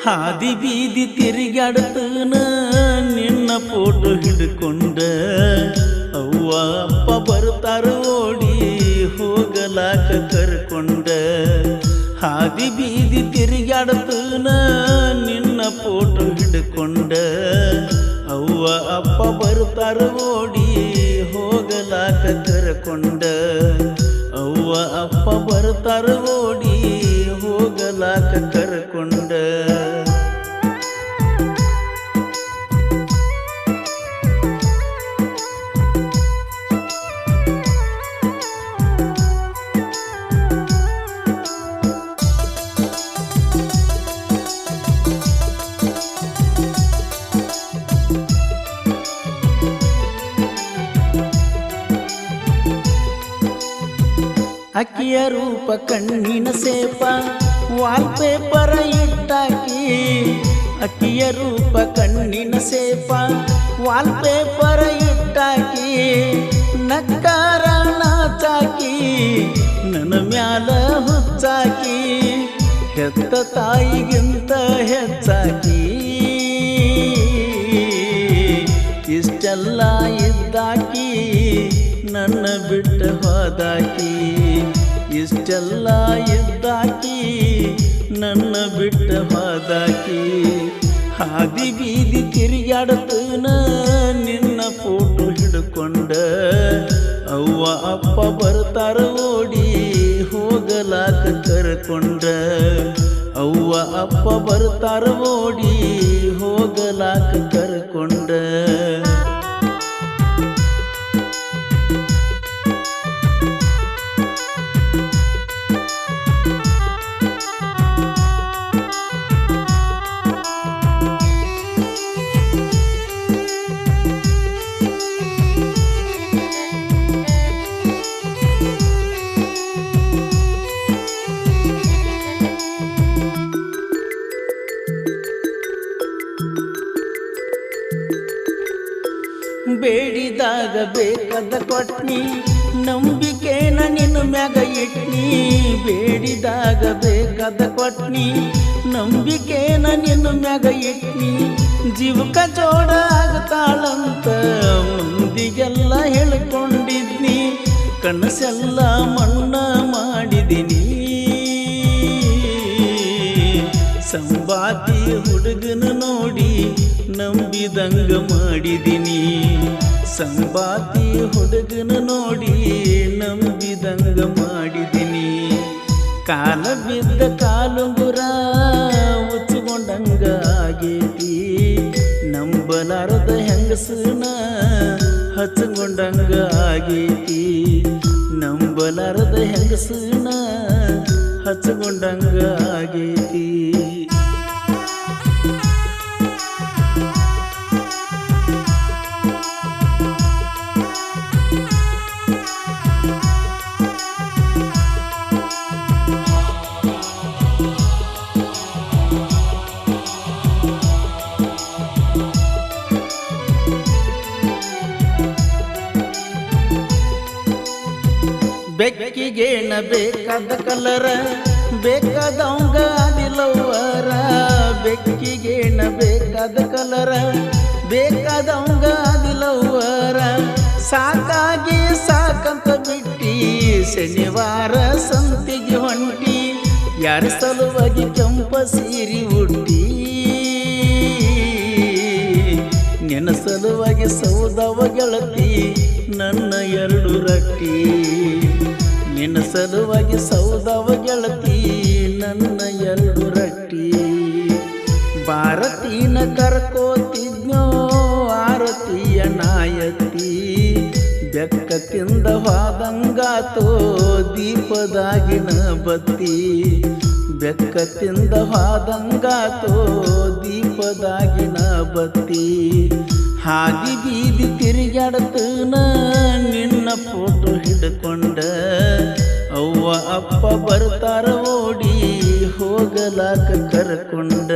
ಹಾದಿ ಬೀದಿ ತಿರುಗಾಡ್ತನ ನಿನ್ನ ಫೋಟೋ ಹಿಡ್ಕೊಂಡ ಅವ್ವ ಅಪ್ಪ ಬರ್ತಾರ ಓಡಿ ಹೋಗಲಾಕ ಕರ್ಕೊಂಡ ಹಾದಿ ಬೀದಿ ತಿರುಗಾಡ್ತನ ನಿನ್ನ ಫೋಟೋ ಹಿಡ್ಕೊಂಡ ಅವ್ವ ಅಪ್ಪ ಬರ್ತಾರ ಓಡಿ ಹೋಗಲಾಕ ಕರ್ಕೊಂಡ ಅವ್ವ ಅಪ್ಪ ಬರ್ತಾರ ಓಡಿ ಹೋಗಲಾಕ ಕರ್ಕೊಂಡ ಅಕ್ಕಿಯ ರೂಪ ಕಣ್ಣಿನ ಸೇಪ ವಾಲ್ಪೇಪರ ಇಟ್ಟಾಕಿ ಅಕ್ಕಿಯ ರೂಪ ಕಣ್ಣಿನ ಸೇಪ ವಾಲ್ಪೇಪರ ಇಟ್ಟಾಕಿ ನಕ್ಕಾರ ನಾಚಾಕಿ ನನ್ನ ಮ್ಯಾಲ ಹುಚ್ಚಾಕಿ ಹೆತ್ತ ತಾಯಿಗಿಂತ ಹೆಚ್ಚಾಕಿ ಇಷ್ಟೆಲ್ಲ ಇದ್ದಾಕಿ ನನ್ನ ಬಿಟ್ಟು ಹೋದಾಕಿ ಇಷ್ಟೆಲ್ಲ ಇದ್ದಾಕಿ ನನ್ನ ಬಿಟ್ಟು ಹೋದಾಕಿ ಹಾದಿ ಬೀದಿ ತಿರುಗಾಡ್ತನ ನಿನ್ನ ಫೋಟೋ ಹಿಡ್ಕೊಂಡ ಅವ್ವ ಅಪ್ಪ ಬರ್ತಾರ ಓಡಿ ಹೋಗಲಾಕ ಕರ್ಕೊಂಡ ಅವ್ವ ಅಪ್ಪ ಬರ್ತಾರ ಓಡಿ ಹೋಗಲಾಕ ಕರ್ಕೊಂಡ ಬೇಡಿದಾಗ ಬೇಕಾದ ಕೊಟ್ನಿ ನಂಬಿಕೆನ ನಿನ್ನ ಮ್ಯಾಗ ಇಟ್ನಿ ಬೇಡಿದಾಗ ಬೇಕಾದ ಕೊಟ್ನಿ ನಂಬಿಕೆನ ನಿನ್ನ ಮ್ಯಾಗ ಇಟ್ನಿ ಜೀವಕ ಜೋಡ ಆಗ್ತಾಳಂತ ಮಂದಿಗೆಲ್ಲ ಹೇಳ್ಕೊಂಡಿದ್ನಿ ಕನಸೆಲ್ಲ ಮಣ್ಣ ಮಾಡಿದಿನಿ ಸಂಬಾತಿ ಹುಡುಗನ ನೋಡಿ ನಂಬಿದಂಗ ಮಾಡಿದಿನಿ ಸಂಬಾತಿ ಹುಡುಗನ ನೋಡಿ ನಂಬಿದಂಗ ಮಾಡಿದಿನಿ ಕಾಲ ಬಿದ್ದ ಕಾಲುಂಗುರ ಉಚ್ಚುಕೊಂಡಂಗ ಆಗೇತಿ ನಂಬಲಾರದ ಹೆಂಗಸನ ಹಚ್ಕೊಂಡಂಗ ಆಗೇತಿ ನಂಬಲಾರದ ಹೆಂಗಸನ ಹಚ್ಕೊಂಡಂಗ ಆಗೇತಿ ಬೆಕ್ಕಿಗೇನ ಬೇಕಾದ ಕಲರ ಬೇಕಾದವಂಗ ಅದಿಲ್ಲವರ ಬೆಕ್ಕಿಗೇನ ಬೇಕಾದ ಕಲರ ಬೇಕಾದವಂಗ ಅದಿಲ್ಲವರ ಸಾಕಾಗಿ ಸಾಕಂತ ಬಿಟ್ಟಿ ಶನಿವಾರ ಸಂತಿಗೆ ಹೊಂಟಿ ಯಾರ ಸಲುವಾಗಿ ಕೆಂಪ ಸೀರಿ ಉಟ್ಟಿ ನಿನ್ನ ಸಲುವಾಗಿ ಸೌದವ ಗೆಳತಿ ನನ್ನ ಎರಡು ರಟ್ಟಿ ನಿನ್ನ ಸಲುವಾಗಿ ಸೌದವ ಗೆಳತಿ ನನ್ನ ಎರಡು ರಟ್ಟಿ ಭಾರತೀನ ಕರ್ಕೋತಿದ್ನೋ ಆರತಿಯ ನಾಯತಿ ಬೆಕ್ಕ ತಿಂದ ಹೋದಂಗಾತೋ ದೀಪದಾಗಿನ ಬತ್ತಿ ಬೆಕ್ಕ ತಿಂದ ಹಾದಂಗಾತೋ ದೀಪದಾಗಿನ ಬತ್ತಿ. ಹಾದಿ ಬೀದಿ ತಿರುಗಾಡತನ ನಿನ್ನ ಫೋಟೋ ಹಿಡ್ಕೊಂಡ, ಅವ್ವ ಅಪ್ಪ ಬರ್ತಾರ ಓಡಿ ಹೋಗಲಾಕ ಕರ್ಕೊಂಡ.